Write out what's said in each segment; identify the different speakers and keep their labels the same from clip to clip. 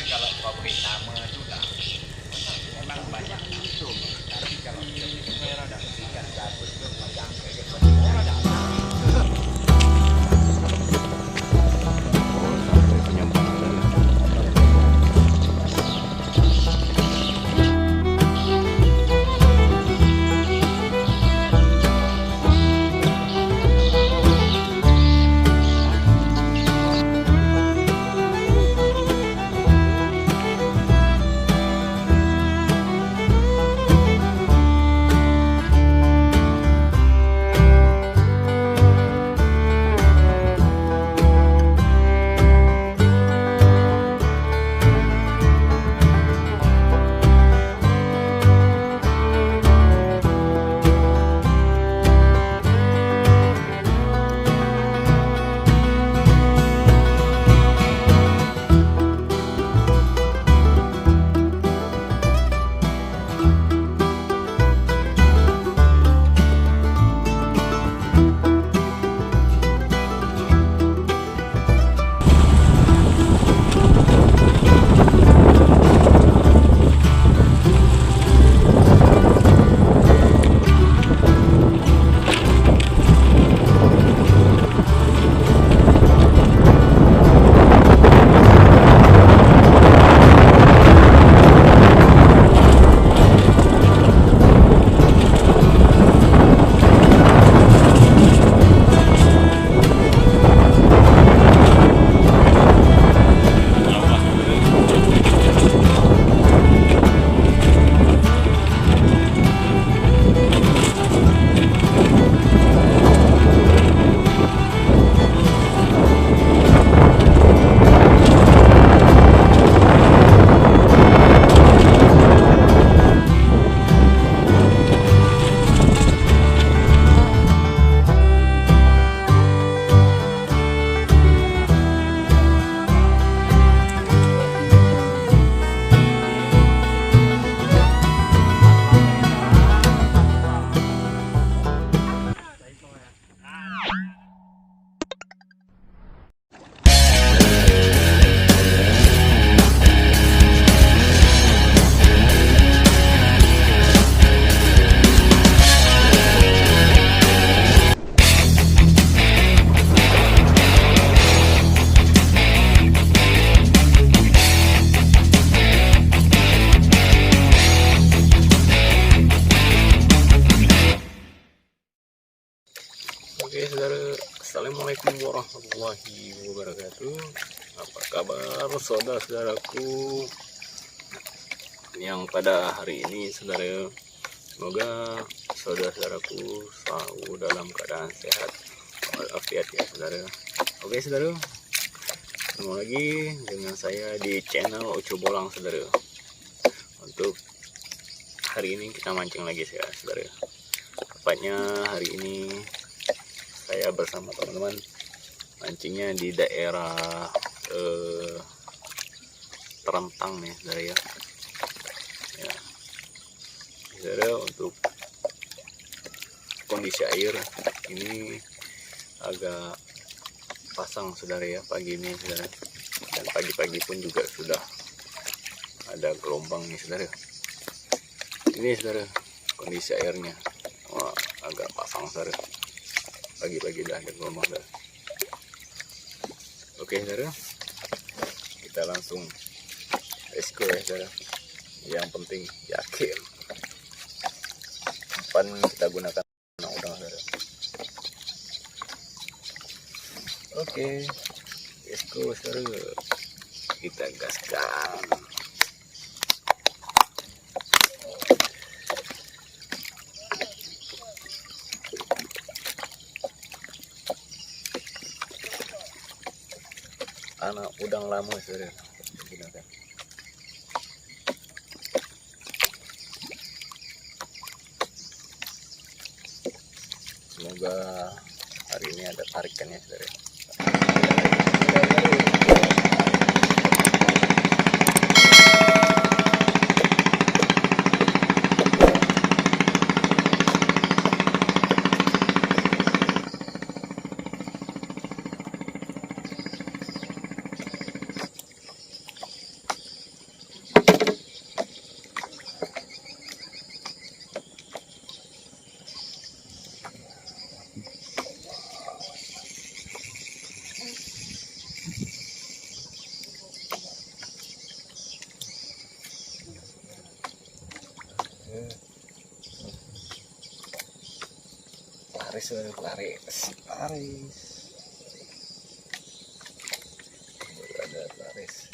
Speaker 1: kalau pabrik nama juga memang banyak itu, tapi kalau merah dan ikan gabus itu macam kayak orang dah.
Speaker 2: Oke saudara, assalamualaikum warahmatullahi wabarakatuh. Apa kabar saudara-saudaraku yang pada hari ini saudara? Semoga saudara-saudaraku selalu dalam keadaan sehat walafiat ya saudara. Oke saudara, ketemu lagi dengan saya di channel Ucu Bolang saudara. Untuk hari ini kita mancing lagi ya saudara. Tepatnya hari ini saya bersama teman-teman mancingnya di daerah Terentang nih saudara ya. Saudara, untuk kondisi air ini agak pasang saudara ya pagi ini saudara, dan pagi-pagi pun juga sudah ada gelombang nih saudara. Ini saudara kondisi airnya, wah, agak pasang saudara, pagi-pagi udah ada gelombang saudara. Oke saudara, kita langsung rescue ya saudara. Yang penting yakin umpan kita gunakan udang saudara. Oke, rescue saudara, kita gaskan. Anak udang lama saudara gunakan. Semoga hari ini ada tarikannya saudara. Laris. Ada laris.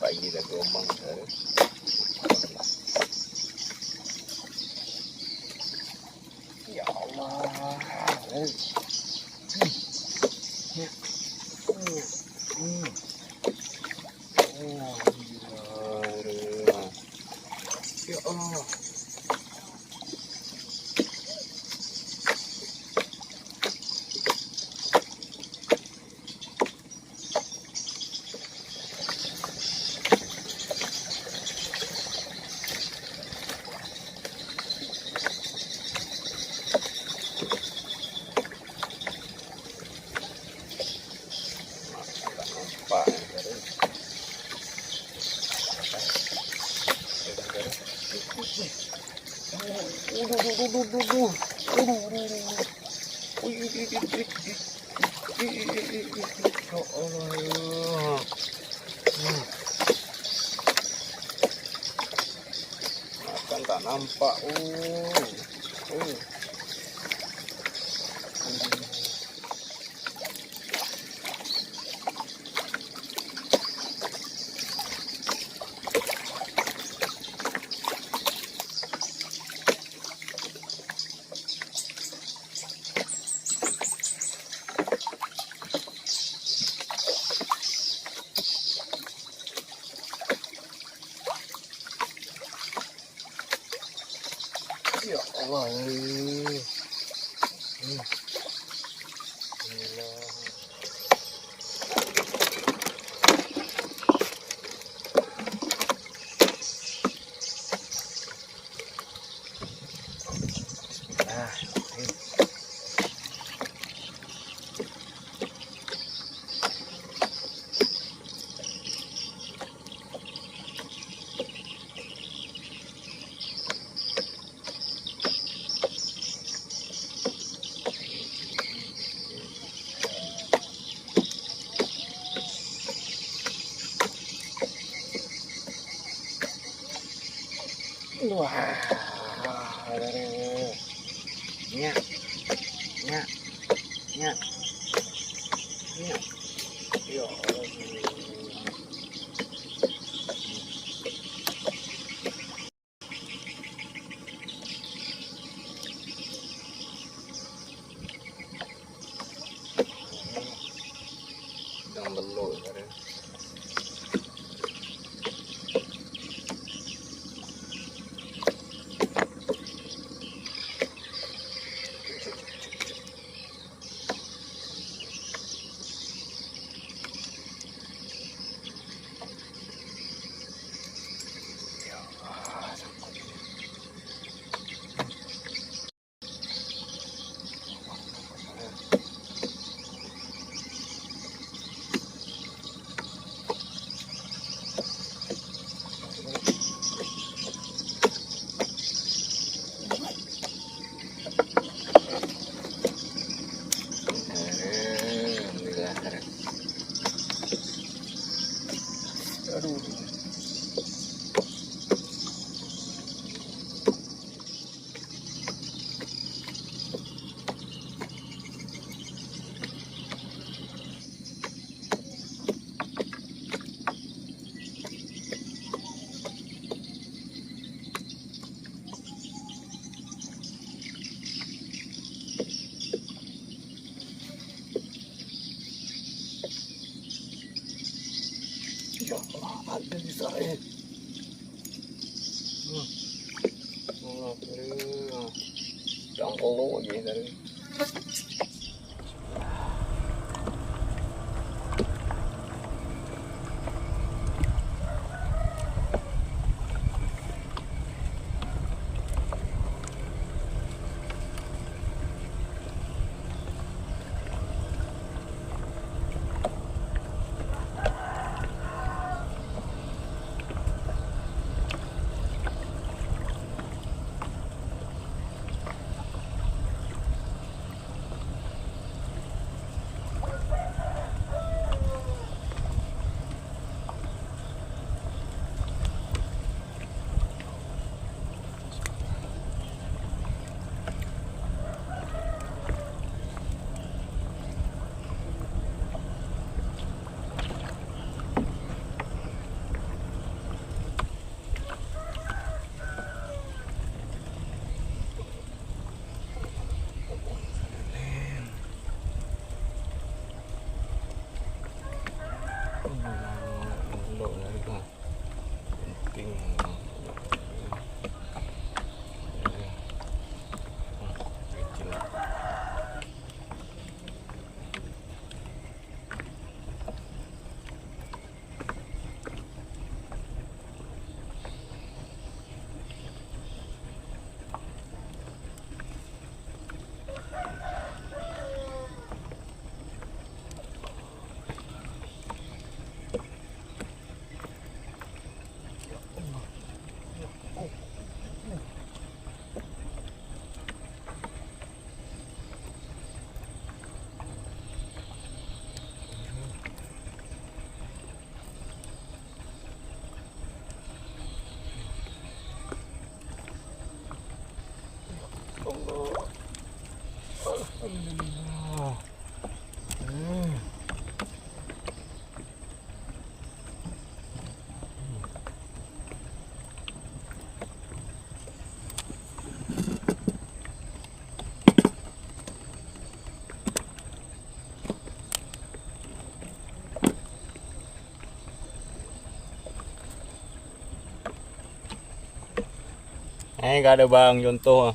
Speaker 2: Pagi dah gelombang saya. Ya Allah. Ya Allah. Makan tak nampak. Ya Allah. Wah, nyak, nyak, nyak, nyak, ya Allah. Sedang belok sekarang. Ada di saya. Jangkau lagi dari. Alhamdulillah. Gak ada bang contoh.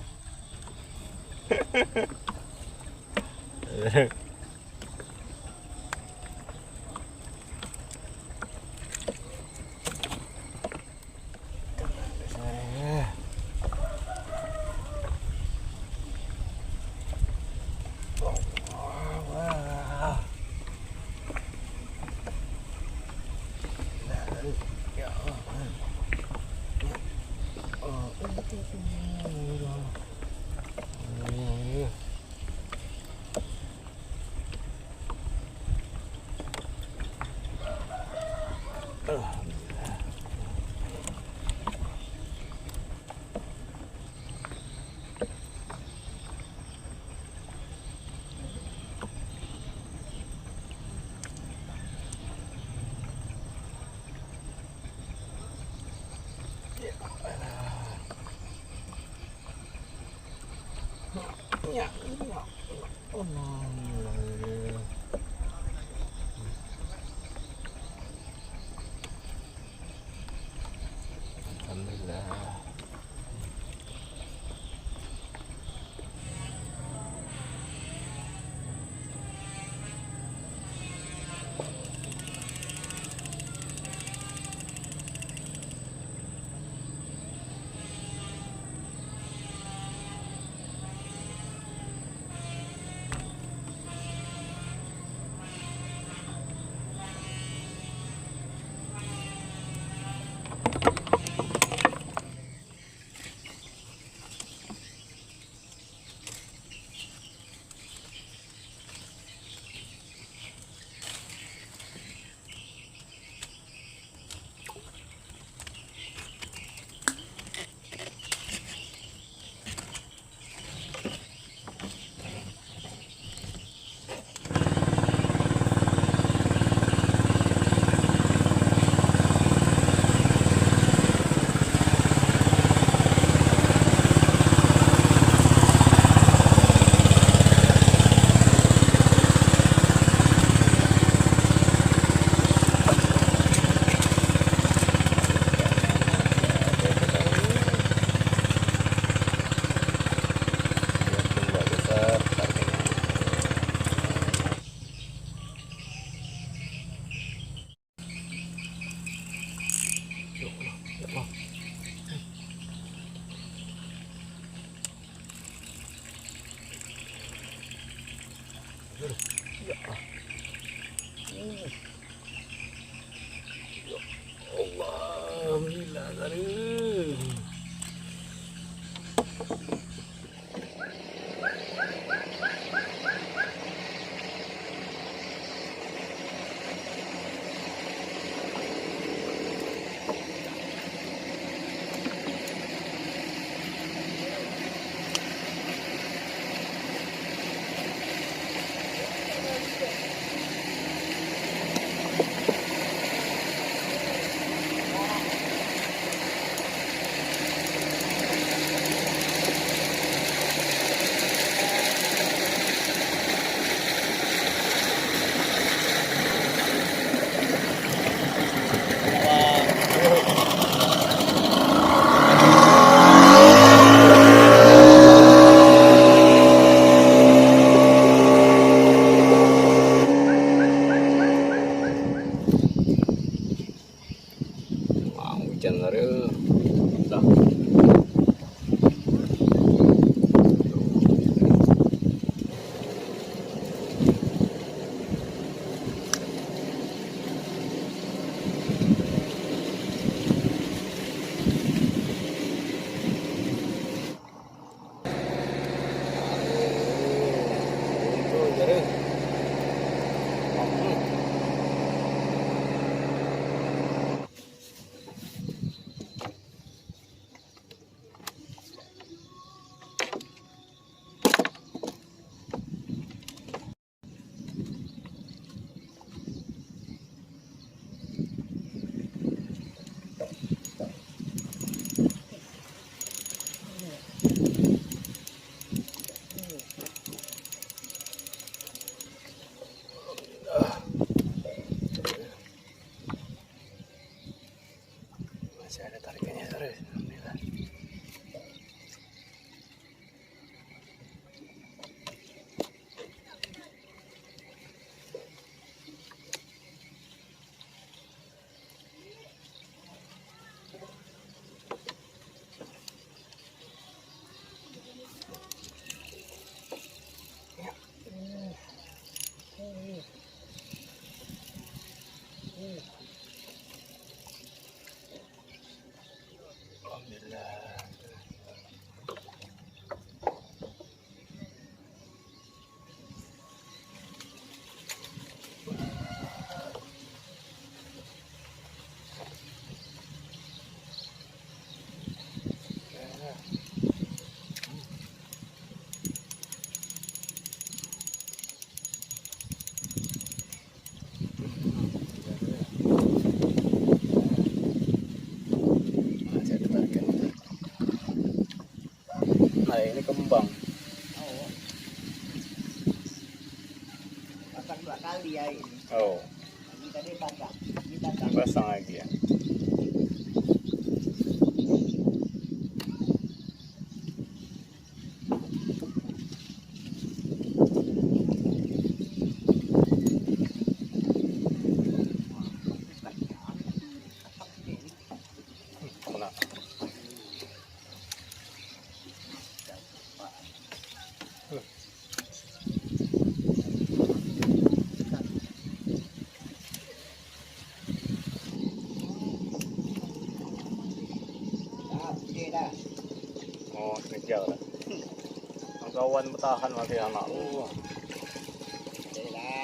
Speaker 2: Ya, Alhamdulillah. Alhamdulillah saudara. Hujan saudara. Dah. Masih ada tarikannya saudara. Alhamdulillah. Alhamdulillah. Masih ada tarikannya. Nah, ini kembang.
Speaker 1: Oh. Pasang 2 kali ya ini.
Speaker 2: Oh,
Speaker 1: Ini tadi pasang. Ini pasang.
Speaker 2: pasang lagi ya. Mana?
Speaker 1: Oke dah.
Speaker 2: Oh, kejar lah. Ang kawan bertahan masih anak.
Speaker 1: Oke dah.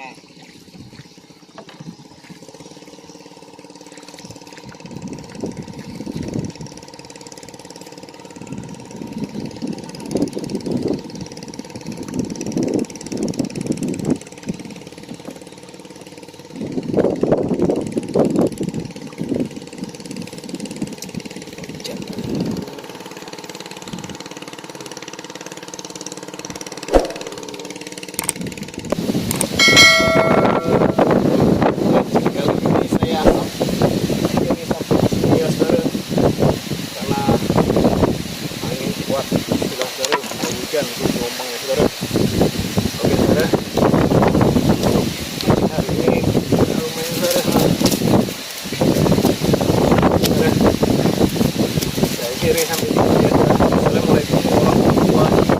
Speaker 2: hujan itu gelombangnya saudara. Oke saudara, hari ini lumayan saudara. Saudara, saya kiri sambil